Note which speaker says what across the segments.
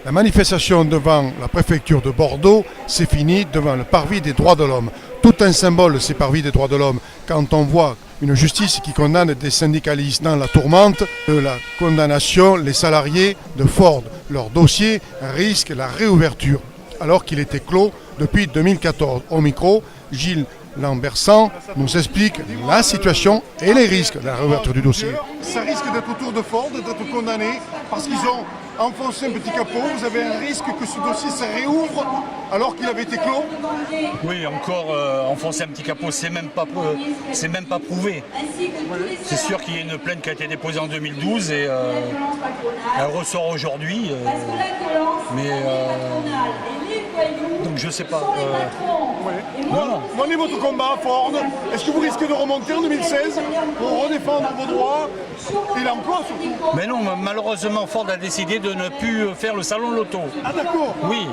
Speaker 1: La manifestation devant la préfecture de Bordeaux s'est finie devant le parvis des droits de l'homme. Tout un symbole, ces parvis des droits de l'homme, quand on voit une justice qui condamne des syndicalistes dans la tourmente, de la condamnation, les salariés de Ford. Leur dossier risque la réouverture, alors qu'il était clos depuis 2014. Au micro, Gilles Lambersan nous explique la situation et les risques de la réouverture du dossier.
Speaker 2: Ça risque d'être au tour de Ford, d'être condamné parce qu'ils ont enfoncé un petit capot. Vous avez un risque que ce dossier se réouvre alors qu'il avait été clos?
Speaker 3: Oui, encore enfoncer un petit capot, c'est même pas prouvé. C'est sûr qu'il y a une plainte qui a été déposée en 2012 et elle ressort aujourd'hui. Donc je sais pas.
Speaker 2: Non. Menez votre combat, Ford. Est-ce que vous risquez de remonter en 2016 pour redéfendre vos droits et l'emploi surtout?
Speaker 3: Mais non, malheureusement, Ford a décidé de ne plus faire le salon Loto.
Speaker 2: Ah d'accord.
Speaker 3: Oui.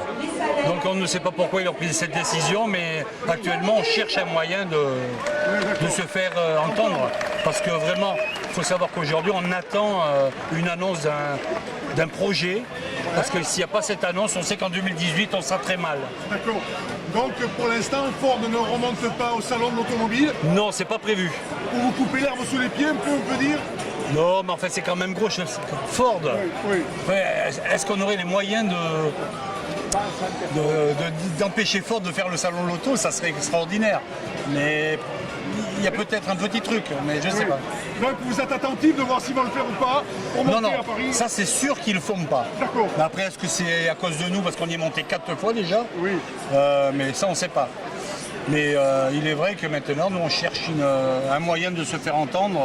Speaker 3: Donc on ne sait pas pourquoi ils ont pris cette décision, mais actuellement on cherche un moyen de se faire entendre. Parce que vraiment, il faut savoir qu'aujourd'hui on attend une annonce d'un projet. Parce que s'il n'y a pas cette annonce, on sait qu'en 2018 on sera très mal.
Speaker 2: D'accord. Donc pour l'instant, Ford ne remonte pas au salon de l'automobile.
Speaker 3: Non, c'est pas prévu.
Speaker 2: Pour vous couper l'herbe sous les pieds, on peut dire.
Speaker 3: Non, mais en fait c'est quand même gros. Ford.
Speaker 2: Oui.
Speaker 3: Est-ce qu'on aurait les moyens d'empêcher Ford de faire le salon Loto? Ça serait extraordinaire. Mais il y a peut-être un petit truc, mais je ne sais pas.
Speaker 2: Donc vous êtes attentif de voir s'ils vont le faire ou pas pour monter à Paris?
Speaker 3: Ça c'est sûr qu'ils ne le font pas.
Speaker 2: D'accord.
Speaker 3: Mais après, est-ce que c'est à cause de nous, parce qu'on y est monté 4 fois déjà?
Speaker 2: Oui.
Speaker 3: Mais ça on ne sait pas. Mais il est vrai que maintenant, nous on cherche un moyen de se faire entendre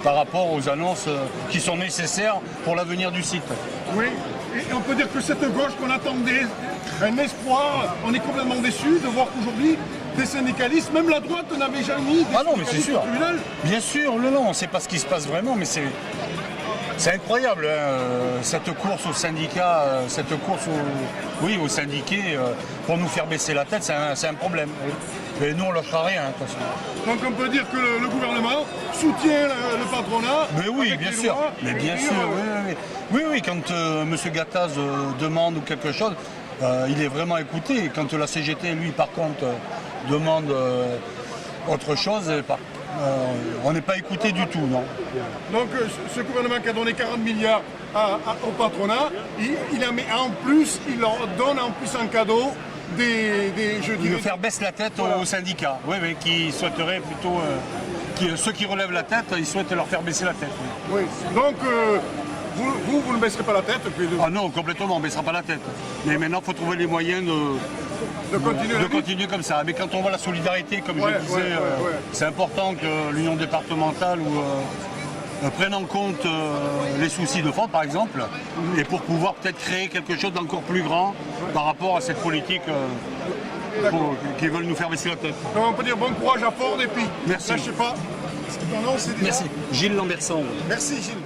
Speaker 3: par rapport aux annonces qui sont nécessaires pour l'avenir du site.
Speaker 2: Oui, et on peut dire que cette gauche qu'on attendait, un espoir, on est complètement déçus de voir qu'aujourd'hui, des syndicalistes, même la droite n'avait jamais mis des
Speaker 3: Ah non, mais c'est sûr.
Speaker 2: au tribunal.
Speaker 3: Bien sûr, non, on ne sait pas ce qui se passe vraiment, mais c'est incroyable, hein, cette course aux syndicats, cette course aux syndiqués, pour nous faire baisser la tête, c'est un problème. Et nous, on ne lâchera rien. De toute façon.
Speaker 2: Donc on peut dire que le gouvernement soutient le patronat.
Speaker 3: Mais oui, bien sûr. Mais bien sûr, oui. Quand M. Gattaz demande ou quelque chose, il est vraiment écouté. Quand la CGT, lui, par contre, demande autre chose, on n'est pas écouté du tout, non.
Speaker 2: Donc ce gouvernement qui a donné 40 milliards au patronat, il en met en plus, il leur donne en plus en cadeau
Speaker 3: Il veut faire baisser la tête aux syndicats, oui, qui souhaiteraient plutôt, ceux qui relèvent la tête, ils souhaitent leur faire baisser la tête.
Speaker 2: Oui. Donc vous ne baisserez pas la tête
Speaker 3: Ah non, complètement, on ne baissera pas la tête. Mais maintenant, il faut trouver les moyens de continuer comme ça. Mais quand on voit la solidarité, comme je disais, c'est important que l'union départementale prenne en compte les soucis de Ford, par exemple, et pour pouvoir peut-être créer quelque chose d'encore plus grand par rapport à cette politique qui veulent nous faire baisser la tête.
Speaker 2: Donc on peut dire bon courage à Ford et puis,
Speaker 3: merci.
Speaker 2: Là, je sais pas, ton nom c'est déjà...
Speaker 3: Merci. Gilles Lambersan.
Speaker 2: Merci Gilles.